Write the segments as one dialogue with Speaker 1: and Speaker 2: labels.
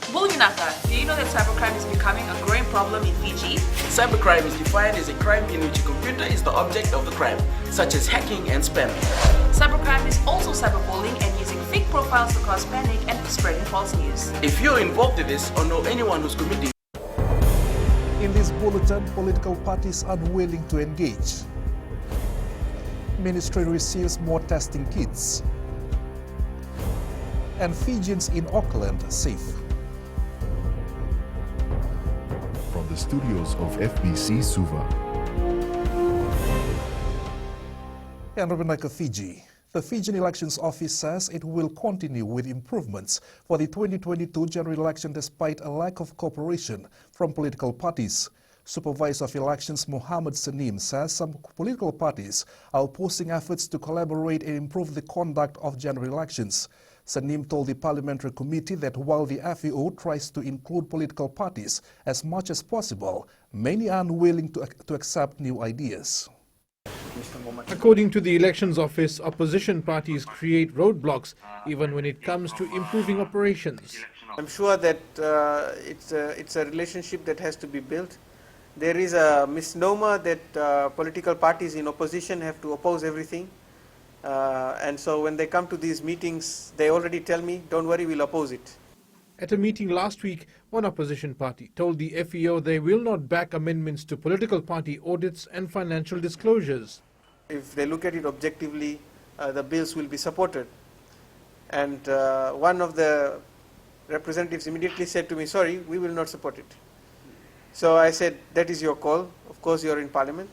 Speaker 1: Bulginaka, do you know that cybercrime is becoming a growing problem in Fiji?
Speaker 2: Cybercrime is defined as a crime in which a computer is the object of the crime, such as hacking and spamming.
Speaker 1: Cybercrime is also cyberbullying and using fake profiles to cause panic and spreading false news.
Speaker 2: If you're involved in this or know anyone who's committing...
Speaker 3: In this bulletin, political parties unwilling to engage. Ministry receives more testing kits. And Fijians in Auckland safe.
Speaker 4: From the studios of FBC Suva.
Speaker 3: And Robenaika, Fiji. The Fijian Elections Office says it will continue with improvements for the 2022 general election despite a lack of cooperation from political parties. Supervisor of Elections Mohammed Sanim says some political parties are opposing efforts to collaborate and improve the conduct of general elections. Sanim told the Parliamentary Committee that while the FEO tries to include political parties as much as possible, many are unwilling to accept new ideas.
Speaker 5: According to the Elections Office, opposition parties create roadblocks even when it comes to improving operations.
Speaker 6: I'm sure that it's a relationship that has to be built. There is a misnomer that political parties in opposition have to oppose everything. And so when they come to these meetings, they already tell me, don't worry, we'll oppose it.
Speaker 5: At a meeting last week, one opposition party told the FEO they will not back amendments to political party audits and financial disclosures.
Speaker 6: If they look at it objectively, the bills will be supported. And one of the representatives immediately said to me, sorry, we will not support it. So I said, that is your call. Of course, you're in Parliament.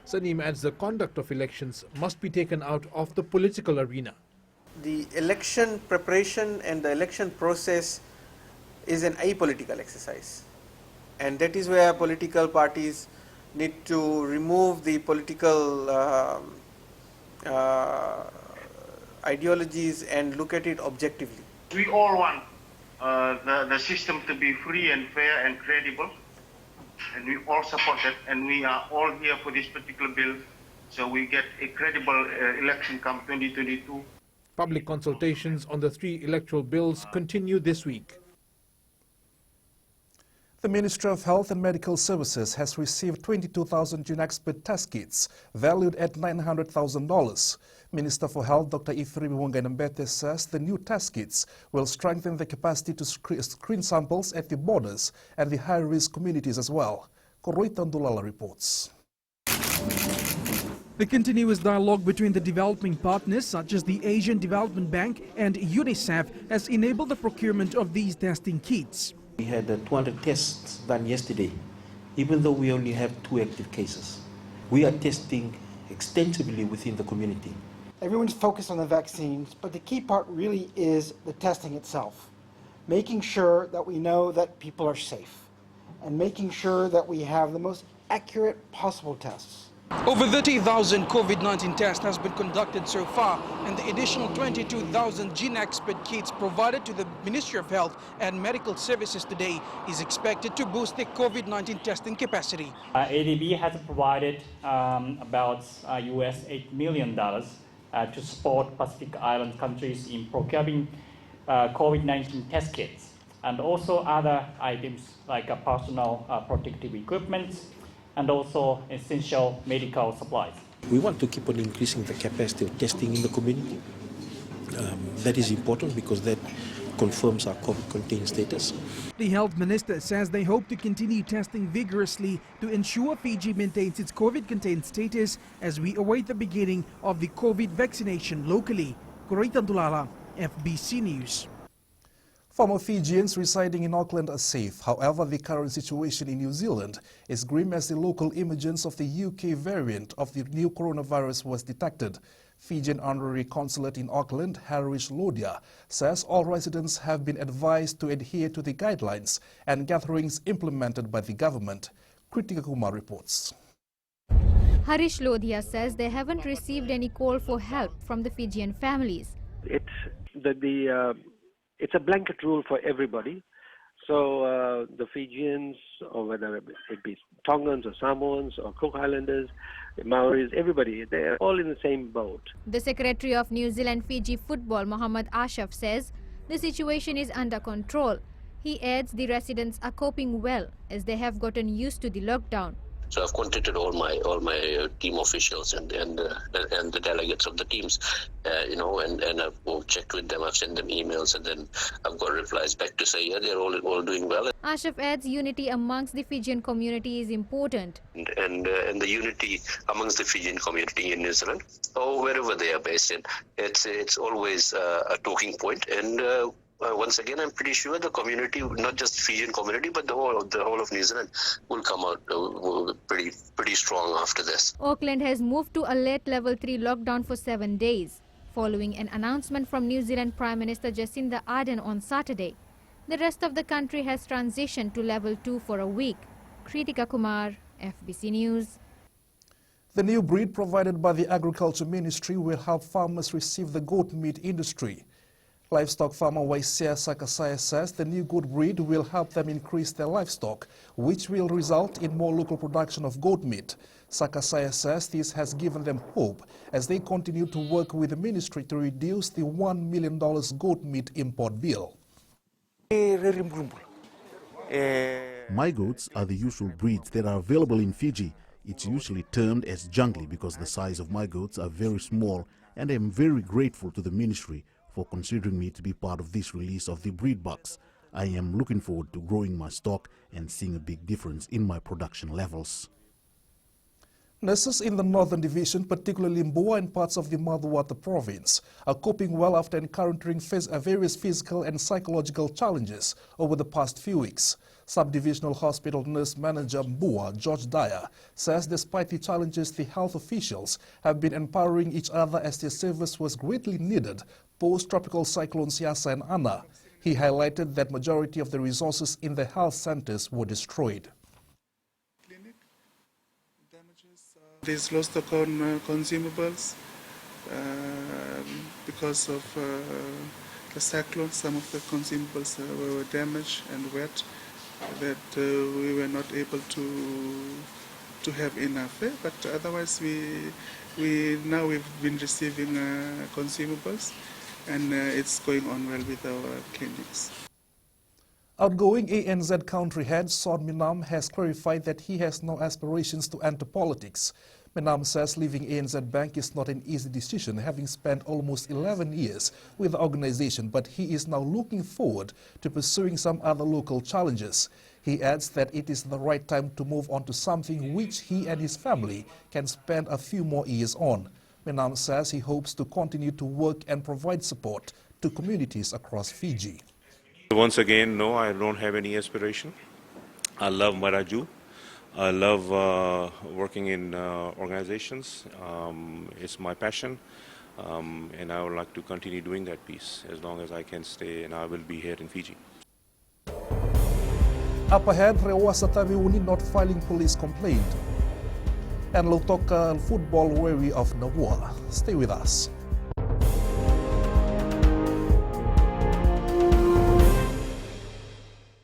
Speaker 5: Sanim adds the conduct of elections must be taken out of the political arena.
Speaker 6: The election preparation and the election process is an apolitical exercise. And that is where political parties need to remove the political ideologies and look at it objectively.
Speaker 7: We all want the system to be free and fair and credible, and we all support that, and we are all here for this particular bill, so we get a credible election come 2022.
Speaker 5: Public consultations on the 3 electoral bills continue this week.
Speaker 3: The Ministry of Health and Medical Services has received 22,000 GeneXpert test kits valued at $900,000. Minister for Health Dr. Ifrimi Wanganambete says the new test kits will strengthen the capacity to screen samples at the borders and the high-risk communities as well. Koroitan Dulala reports.
Speaker 8: The continuous dialogue between the developing partners such as the Asian Development Bank and UNICEF has enabled the procurement of these testing kits.
Speaker 9: We had 200 tests done yesterday, even though we only have 2 active cases. We are testing extensively within the community.
Speaker 10: Everyone's focused on the vaccines, but the key part really is the testing itself. Making sure that we know that people are safe and making sure that we have the most accurate possible tests.
Speaker 8: Over 30,000 COVID-19 tests has been conducted so far, and the additional 22,000 GeneXpert kits provided to the Ministry of Health and Medical Services today is expected to boost the COVID-19 testing capacity.
Speaker 11: ADB has provided about US $8 million to support Pacific Island countries in procuring COVID-19 test kits and also other items like personal protective equipment and also essential medical supplies.
Speaker 9: We want to keep on increasing the capacity of testing in the community. That is important because that confirms our COVID-contained status.
Speaker 8: The Health Minister says they hope to continue testing vigorously to ensure Fiji maintains its COVID-contained status as we await the beginning of the COVID vaccination locally. Koroitan Dulala, FBC News.
Speaker 3: Former Fijians residing in Auckland are safe. However, the current situation in New Zealand is grim as the local emergence of the UK variant of the new coronavirus was detected. Fijian Honorary Consulate in Auckland, Harish Lodia, says all residents have been advised to adhere to the guidelines and gatherings implemented by the government. Kritika Kumar reports.
Speaker 12: Harish Lodia says they haven't received any call for help from the Fijian families.
Speaker 13: It's a blanket rule for everybody. So the Fijians, or whether it be Tongans or Samoans or Cook Islanders, Maoris, everybody, they're all in the same boat.
Speaker 12: The Secretary of New Zealand Fiji Football, Mohammed Ashaf, says the situation is under control. He adds the residents are coping well as they have gotten used to the lockdown.
Speaker 14: So I've contacted all my team officials and the delegates of the teams, and I've checked with them. I've sent them emails, and then I've got replies back to say, yeah, they're all doing well.
Speaker 12: Ashraf adds unity amongst the Fijian community is important.
Speaker 14: And the unity amongst the Fijian community in New Zealand, or wherever they are based in, it's always a talking point. And once again, I'm pretty sure the community, not just Fijian community, but the whole of New Zealand will come out pretty strong after this.
Speaker 12: Auckland has moved to a late level 3 lockdown for 7 days, following an announcement from New Zealand Prime Minister Jacinda Ardern on Saturday. The rest of the country has transitioned to level 2 for a week. Kritika Kumar, FBC News.
Speaker 3: The new breed provided by the Agriculture Ministry will help farmers receive the goat meat industry. Livestock farmer Waisia Sakasaya says the new goat breed will help them increase their livestock, which will result in more local production of goat meat. Sakasaya says this has given them hope as they continue to work with the ministry to reduce the $1 million goat meat import bill.
Speaker 4: My goats are the usual breeds that are available in Fiji. It's usually termed as jungly because the size of my goats are very small, and I am very grateful to the ministry for considering me to be part of this release of the breed box. I am looking forward to growing my stock and seeing a big difference in my production levels.
Speaker 3: Nurses in the Northern Division, particularly in Boa and parts of the Maduwata province, are coping well after encountering various physical and psychological challenges over the past few weeks. Subdivisional Hospital Nurse Manager Boa, George Dyer, says despite the challenges, the health officials have been empowering each other as their service was greatly needed post-tropical cyclone Siasa and Ana. He highlighted that majority of the resources in the health centers were destroyed.
Speaker 15: There's lost of consumables because of the cyclone. Some of the consumables were damaged and wet that we were not able to have enough. But otherwise, we've been receiving consumables, and it's going on well with our clinics.
Speaker 3: Outgoing ANZ country head Son Minam has clarified that he has no aspirations to enter politics. Minam says leaving ANZ Bank is not an easy decision, having spent almost 11 years with the organization, but he is now looking forward to pursuing some other local challenges. He adds that it is the right time to move on to something which he and his family can spend a few more years on. Minam says he hopes to continue to work and provide support to communities across Fiji.
Speaker 16: Once again, no, I don't have any aspiration. I love what I do. I love working in organizations. It's my passion, and I would like to continue doing that piece as long as I can stay, and I will be here in Fiji.
Speaker 3: Up ahead, Rewasa Taviuni not filing police complaint. And Lautoka football wary of Nawua. Stay with us.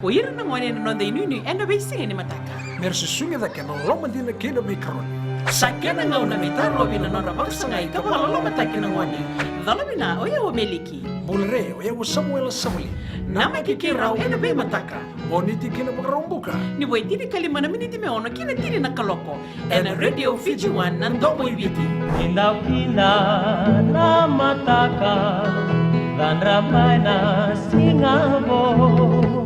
Speaker 17: Oira na ngone no de nunu enda be singe ni mataka.
Speaker 18: Mersi sunga da kena loma dina kena be karon.
Speaker 17: Sakena ngau na mitaro bina no na baksa ngai ka wala loma takina ngone. Dalabina oya o meliki.
Speaker 18: Bulre oya o Samuel Samuli.
Speaker 17: Nama kikira enda be mataka.
Speaker 18: Boniti kena makarombuka.
Speaker 17: Ni wai tini kalima na miniti me ono kina tini na kaloko. Ena Radio Fiji One na ndomo ibiti.
Speaker 19: Pinda pinda na mataka. Dan ramai na singabo.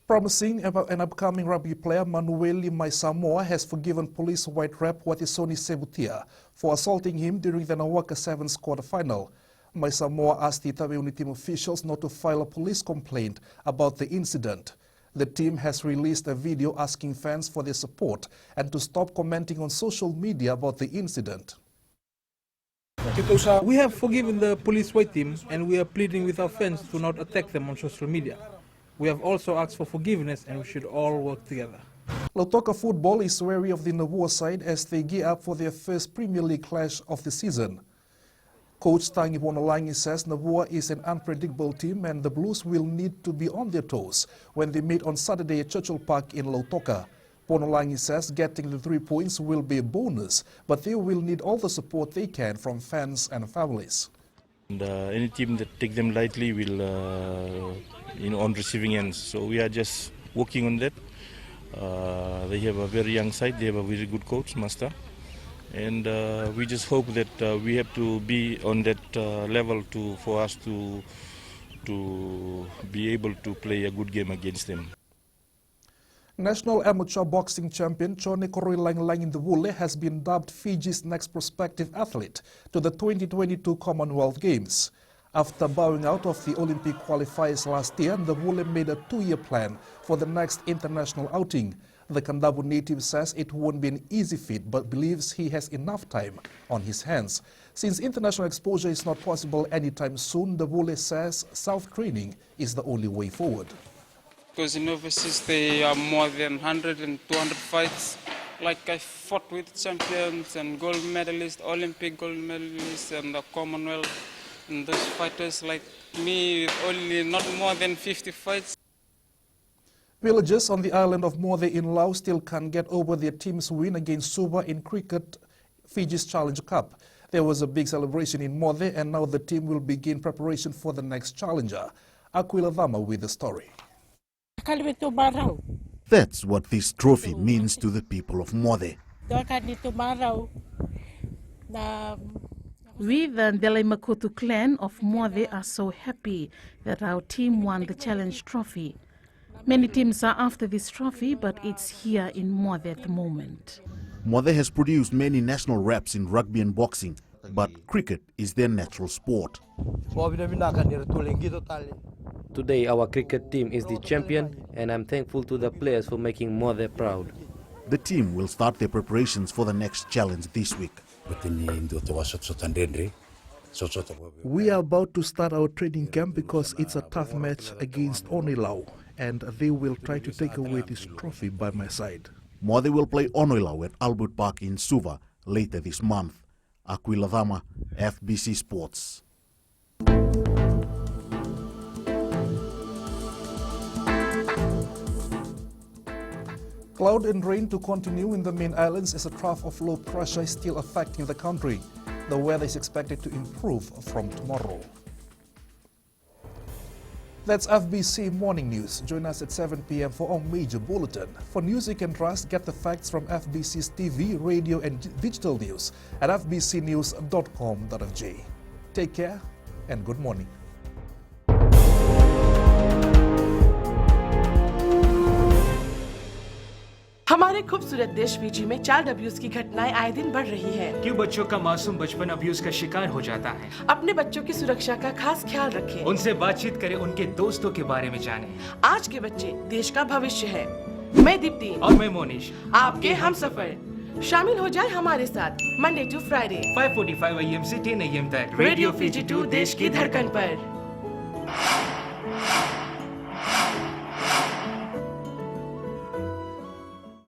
Speaker 3: Promising an upcoming rugby player, Manueli Maisamoa has forgiven police white rep Watisoni Sebutia for assaulting him during the Nawaka Sevens quarter-final. Maisamoa asked the Taveuni team officials not to file a police complaint about the incident. The team has released a video asking fans for their support and to stop commenting on social media about the incident.
Speaker 5: We have forgiven the police white team and we are pleading with our fans to not attack them on social media. We have also asked for forgiveness and we should all work together.
Speaker 3: Lautoka football is wary of the Nawua side as they gear up for their first Premier League clash of the season. Coach Tangi Ponolangi says Nawua is an unpredictable team and the Blues will need to be on their toes when they meet on Saturday at Churchill Park in Lautoka. Ponolangi says getting the 3 points will be a bonus, but they will need all the support they can from fans and families.
Speaker 20: And any team that take them lightly will, on receiving ends. So we are just working on that. They have a very young side. They have a very good coach, master. And we just hope that we have to be on that level for us to be able to play a good game against them.
Speaker 3: National amateur boxing champion Chone Koroi in the Wule has been dubbed Fiji's next prospective athlete to the 2022 Commonwealth Games. After bowing out of the Olympic qualifiers last year, the Wule made a 2-year plan for the next international outing. The Kandavu native says it won't be an easy feat, but believes he has enough time on his hands. Since international exposure is not possible anytime soon, the Wule says self-training is the only way forward.
Speaker 21: Because in overseas there are more than 100 and 200 fights. Like I fought with champions and gold medalists, Olympic gold medalists and the Commonwealth. And those fighters like me, only not more than 50 fights.
Speaker 3: Villagers on the island of Morde in Laos still can't get over their team's win against Suva in cricket Fiji's Challenge Cup. There was a big celebration in Morde, and now the team will begin preparation for the next challenger. Aquila Vama with the story.
Speaker 4: That's what this trophy means to the people of Morde.
Speaker 22: We, the Ndele Makoto clan of Morde, are so happy that our team won the challenge trophy. Many teams are after this trophy, but it's here in Morde at the moment.
Speaker 4: Morde has produced many national reps in rugby and boxing, but cricket is their natural sport.
Speaker 23: Today our cricket team is the champion, and I'm thankful to the players for making Morde proud.
Speaker 4: The team will start their preparations for the next challenge this week.
Speaker 3: We are about to start our training camp because it's a tough match against Onilau, and they will try to take away this trophy by my side.
Speaker 4: Morde will play Onilau at Albert Park in Suva later this month. Aquila Vama, FBC Sports.
Speaker 3: Cloud and rain to continue in the main islands as a trough of low pressure is still affecting the country. The weather is expected to improve from tomorrow. That's FBC Morning News. Join us at 7 p.m. for our major bulletin. For news you can trust, get the facts from FBC's TV, radio and digital news at fbcnews.com.fj. Take care and good morning.
Speaker 1: हमारे खूबसूरत देश Fiji में child abuse की घटनाएं आए दिन बढ़ रही हैं।
Speaker 24: क्यों बच्चों का मासूम बचपन अब्यूज का शिकार हो जाता है?
Speaker 1: अपने बच्चों की सुरक्षा का खास ख्याल रखें।
Speaker 24: उनसे बातचीत करें, उनके दोस्तों के बारे में जानें।
Speaker 1: आज के बच्चे देश का भविष्य है। मैं दीप्ति
Speaker 24: और मैं मोनिश,
Speaker 1: आपके हमसफर। शामिल हो जाए हमारे साथ मंडे टू फ्राइडे
Speaker 24: 5:45 AM से 10 AM तक
Speaker 1: रेडियो फिजी 2 देश की धड़कन पर।